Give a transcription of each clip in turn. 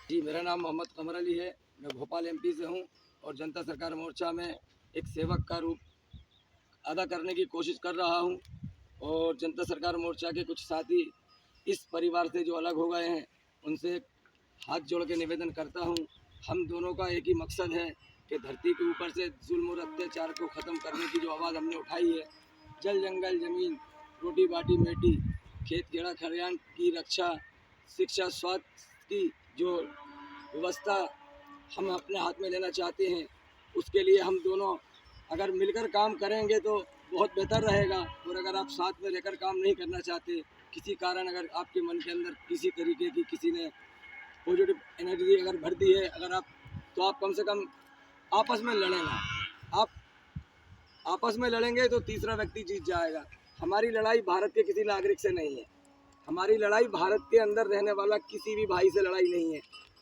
जी, मेरा नाम मोहम्मद कमर अली है। मैं भोपाल एमपी से हूँ और जनता सरकार मोर्चा में एक सेवक का रूप अदा करने की कोशिश कर रहा हूँ। और जनता सरकार मोर्चा के कुछ साथी इस परिवार से जो अलग हो गए हैं, उनसे हाथ जोड़ के निवेदन करता हूँ। हम दोनों का एक ही मकसद है कि धरती के ऊपर से जुल्म और अत्याचार को ख़त्म करने की जो आवाज़ हमने उठाई है, जल जंगल ज़मीन, रोटी बाटी मेटी, खेत खेड़ा खलिहान की रक्षा, शिक्षा स्वास्थ्य की जो व्यवस्था हम अपने हाथ में लेना चाहते हैं, उसके लिए हम दोनों अगर मिलकर काम करेंगे तो बहुत बेहतर रहेगा। और अगर आप साथ में रहकर काम नहीं करना चाहते, किसी कारण अगर आपके मन के अंदर किसी तरीके की किसी ने पॉजिटिव एनर्जी अगर भर दी है, अगर आप तो आप कम से कम आपस में लड़ें ना। आप आपस में लड़ेंगे तो तीसरा व्यक्ति जीत जाएगा। हमारी लड़ाई भारत के किसी नागरिक से नहीं है। हमारी लड़ाई भारत के अंदर रहने वाला किसी भी भाई से लड़ाई नहीं है।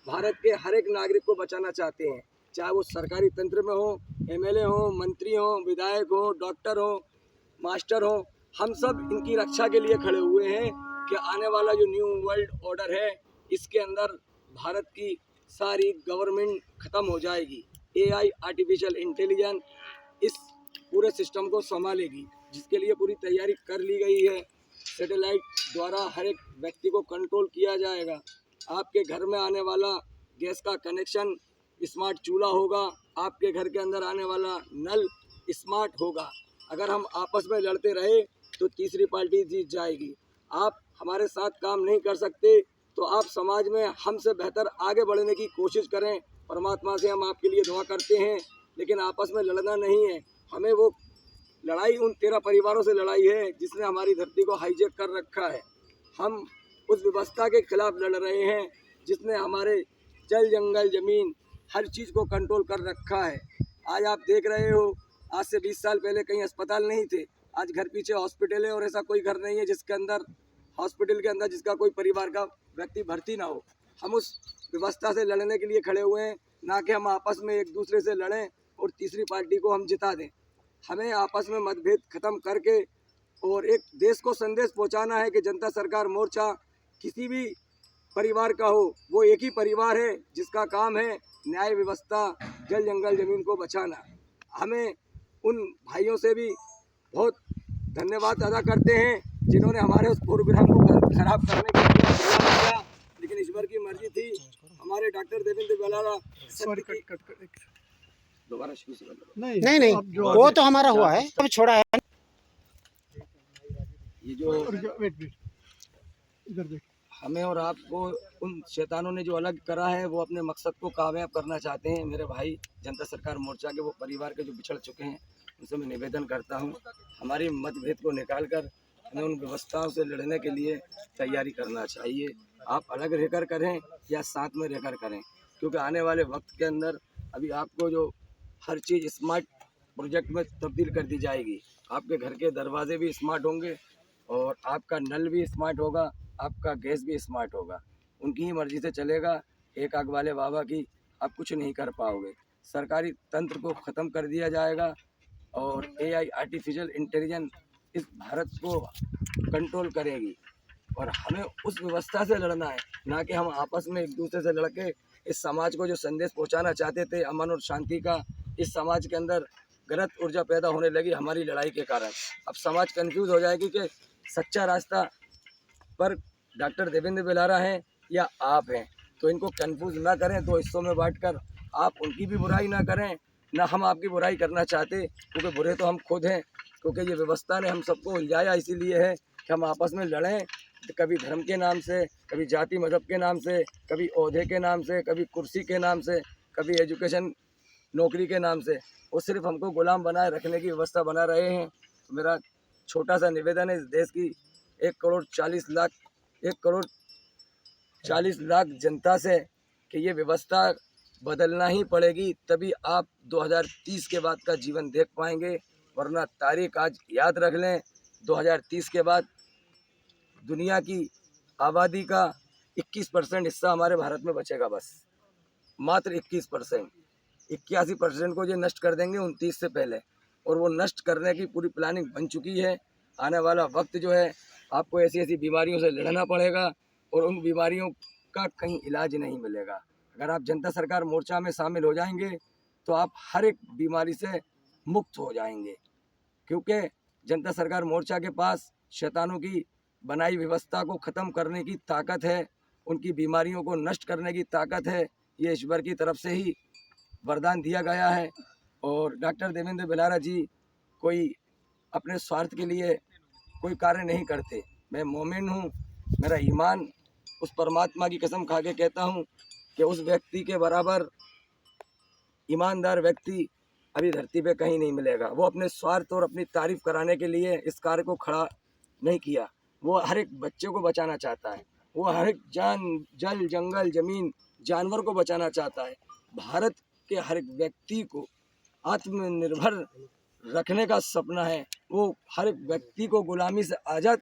भारत के हर एक नागरिक को बचाना चाहते हैं, चाहे वो सरकारी तंत्र में हो, एमएलए हो, मंत्री हो, विधायक हो, डॉक्टर हो, मास्टर हो। हम सब इनकी रक्षा के लिए खड़े हुए हैं कि आने वाला जो न्यू वर्ल्ड ऑर्डर है, इसके अंदर भारत की सारी गवर्नमेंट ख़त्म हो जाएगी। एआई आर्टिफिशियल इंटेलिजेंस इस पूरे सिस्टम को संभालेगी, जिसके लिए पूरी तैयारी कर ली गई है। सैटेलाइट द्वारा हर एक व्यक्ति को कंट्रोल किया जाएगा। आपके घर में आने वाला गैस का कनेक्शन स्मार्ट चूल्हा होगा। आपके घर के अंदर आने वाला नल स्मार्ट होगा। अगर हम आपस में लड़ते रहे तो तीसरी पार्टी जीत जाएगी। आप हमारे साथ काम नहीं कर सकते तो आप समाज में हमसे बेहतर आगे बढ़ने की कोशिश करें। परमात्मा से हम आपके लिए दुआ करते हैं, लेकिन आपस में लड़ना नहीं है। हमें वो लड़ाई उन 13 परिवारों से लड़ाई है जिसने हमारी धरती को हाईजैक कर रखा है। हम उस व्यवस्था के खिलाफ लड़ रहे हैं जिसने हमारे जल जंगल ज़मीन हर चीज़ को कंट्रोल कर रखा है। आज आप देख रहे हो, आज से 20 साल पहले कहीं अस्पताल नहीं थे, आज घर पीछे हॉस्पिटल है। और ऐसा कोई घर नहीं है जिसके अंदर हॉस्पिटल के अंदर जिसका कोई परिवार का व्यक्ति भर्ती ना हो। हम उस व्यवस्था से लड़ने के लिए खड़े हुए हैं, ना कि हम आपस में एक दूसरे से लड़ें और तीसरी पार्टी को हम जिता दें। हमें आपस में मतभेद खत्म करके और एक देश को संदेश पहुंचाना है कि जनता सरकार मोर्चा किसी भी परिवार का हो, वो एक ही परिवार है जिसका काम है न्याय व्यवस्था, जल जंगल ज़मीन को बचाना। हमें उन भाइयों से भी बहुत धन्यवाद अदा करते हैं जिन्होंने हमारे उस प्रोग्राम को खराब करने के लिए प्रयास किया, लेकिन ईश्वर की मर्जी थी। हमारे डॉक्टर देवेंद्र बेलारा दोबारा शुरू से नहीं वो तो हमारा हुआ है, अब छोड़ा है। ये जो इधर देख, हमें और आपको उन शैतानों ने जो अलग करा है, वो अपने मकसद को कामयाब करना चाहते हैं। मेरे भाई जनता सरकार मोर्चा के वो परिवार के जो बिछड़ चुके हैं, उनसे मैं निवेदन करता हूं, हमारी मतभेद को निकाल कर हमें उन व्यवस्थाओं से लड़ने के लिए तैयारी करना चाहिए। आप अलग रहकर करें या साथ में रहकर करें, क्योंकि आने वाले वक्त के अंदर अभी आपको जो हर चीज़ स्मार्ट प्रोजेक्ट में तब्दील कर दी जाएगी। आपके घर के दरवाजे भी स्मार्ट होंगे और आपका नल भी स्मार्ट होगा, आपका गैस भी स्मार्ट होगा। उनकी ही मर्जी से चलेगा। एक आग वाले बाबा की आप कुछ नहीं कर पाओगे। सरकारी तंत्र को ख़त्म कर दिया जाएगा और एआई आर्टिफिशियल इंटेलिजेंस इस भारत को कंट्रोल करेगी। और हमें उस व्यवस्था से लड़ना है, ना कि हम आपस में एक दूसरे से लड़के इस समाज को जो संदेश पहुंचाना चाहते थे अमन और शांति का, इस समाज के अंदर गलत ऊर्जा पैदा होने लगी हमारी लड़ाई के कारण। अब समाज कंफ्यूज हो जाएगी कि सच्चा रास्ता पर डॉक्टर देवेंद्र बेलारा हैं या आप हैं। तो इनको कंफ्यूज ना करें, दो हिस्सों में बांटकर आप उनकी भी बुराई ना करें, ना हम आपकी बुराई करना चाहते, क्योंकि बुरे तो हम खुद हैं। क्योंकि ये व्यवस्था ने हम सबको उलझाया इसीलिए है कि हम आपस में लड़ें, कभी धर्म के नाम से, कभी जाति मजहब के नाम से, कभी ओहदे के नाम से, कभी कुर्सी के नाम से, कभी एजुकेशन नौकरी के नाम से। वो सिर्फ हमको गुलाम बनाए रखने की व्यवस्था बना रहे हैं। तो मेरा छोटा सा निवेदन है इस देश की 1 करोड़ 40 लाख जनता से कि ये व्यवस्था बदलना ही पड़ेगी, तभी आप 2030 के बाद का जीवन देख पाएंगे। वरना तारीख आज याद रख लें, 2030 के बाद दुनिया की आबादी का 21% हिस्सा हमारे भारत में बचेगा, बस मात्र 21%। 81% को ये नष्ट कर देंगे 29 से पहले, और वो नष्ट करने की पूरी प्लानिंग बन चुकी है। आने वाला वक्त जो है, आपको ऐसी ऐसी बीमारियों से लड़ना पड़ेगा और उन बीमारियों का कहीं इलाज नहीं मिलेगा। अगर आप जनता सरकार मोर्चा में शामिल हो जाएंगे तो आप हर एक बीमारी से मुक्त हो जाएंगे, क्योंकि जनता सरकार मोर्चा के पास शैतानों की बनाई व्यवस्था को ख़त्म करने की ताकत है, उनकी बीमारियों को नष्ट करने की ताकत है। ये ईश्वर की तरफ से ही वरदान दिया गया है। और डॉक्टर देवेंद्र बेलारा जी कोई अपने स्वार्थ के लिए कोई कार्य नहीं करते। मैं मोमिन हूँ, मेरा ईमान उस परमात्मा की कसम खा के कहता हूँ कि उस व्यक्ति के बराबर ईमानदार व्यक्ति अभी धरती पे कहीं नहीं मिलेगा। वो अपने स्वार्थ और अपनी तारीफ कराने के लिए इस कार्य को खड़ा नहीं किया। वो हर एक बच्चे को बचाना चाहता है, वो हर एक जान, जल, जंगल, जमीन, जानवर को बचाना चाहता है। भारत के हर एक व्यक्ति को आत्मनिर्भर रखने का सपना है। वो हर एक व्यक्ति को गुलामी से आज़ाद